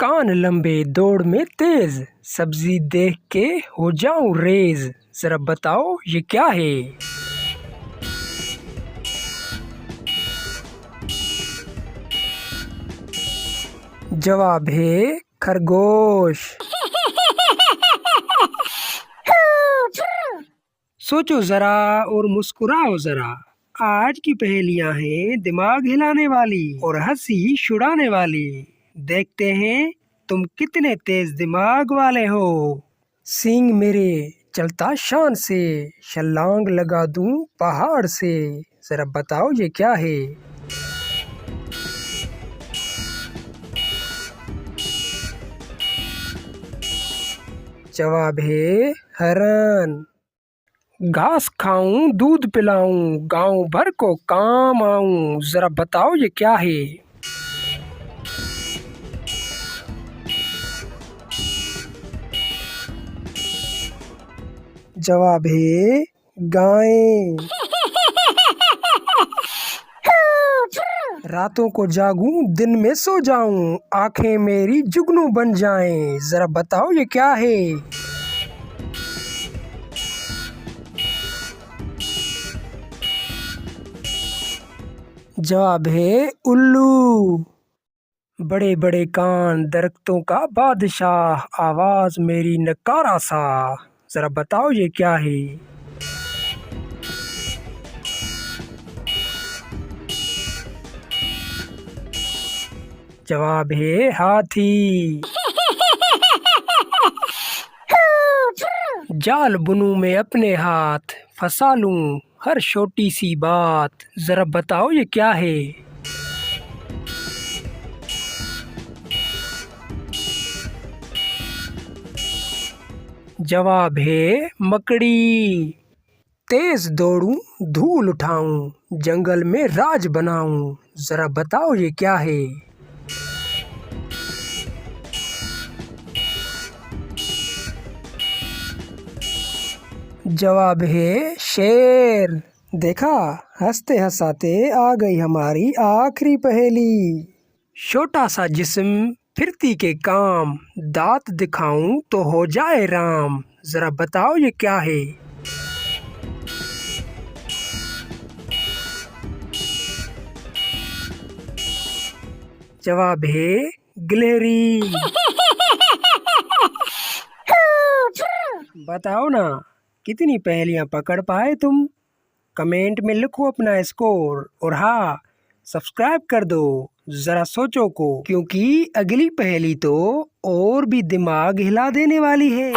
कान लंबे दौड़ में तेज, सब्जी देख के हो जाऊं रेज। जरा बताओ ये क्या है? जवाब है खरगोश। सोचो जरा और मुस्कुराओ जरा। आज की पहेलियां हैं दिमाग हिलाने वाली और हंसी छुड़ाने वाली। देखते हैं तुम कितने तेज दिमाग वाले हो। सींग मेरे चलता शान से, छलांग लगा दूं पहाड़ से। जरा बताओ ये क्या है? जवाब है हरण। घास खाऊं दूध पिलाऊं, गांव भर को काम आऊं। जरा बताओ ये क्या है? जवाब है गाय। रातों को जागूं दिन में सो जाऊं, आंखें मेरी जुगनू बन जाएं। जरा बताओ ये क्या है? जवाब है उल्लू। बड़े बड़े कान दरख्तों का बादशाह, आवाज मेरी नकारा सा। जरा बताओ ये क्या है? जवाब है हाथी। जाल बुनूं मैं अपने हाथ, फंसा लूं हर छोटी सी बात। जरा बताओ ये क्या है? जवाब है मकड़ी। तेज दौड़ूं धूल उठाऊं, जंगल में राज बनाऊं। जरा बताओ ये क्या है? जवाब है शेर। देखा, हंसते हंसाते आ गई हमारी आखिरी पहेली। छोटा सा जिस्म फिरती के काम, दांत दिखाऊं तो हो जाए राम। जरा बताओ ये क्या है? जवाब है गिलहरी। बताओ ना, कितनी पहेलियां पकड़ पाए तुम? कमेंट में लिखो अपना स्कोर और हाँ, सब्सक्राइब कर दो जरा सोचो को, क्योंकि अगली पहेली तो और भी दिमाग हिला देने वाली है।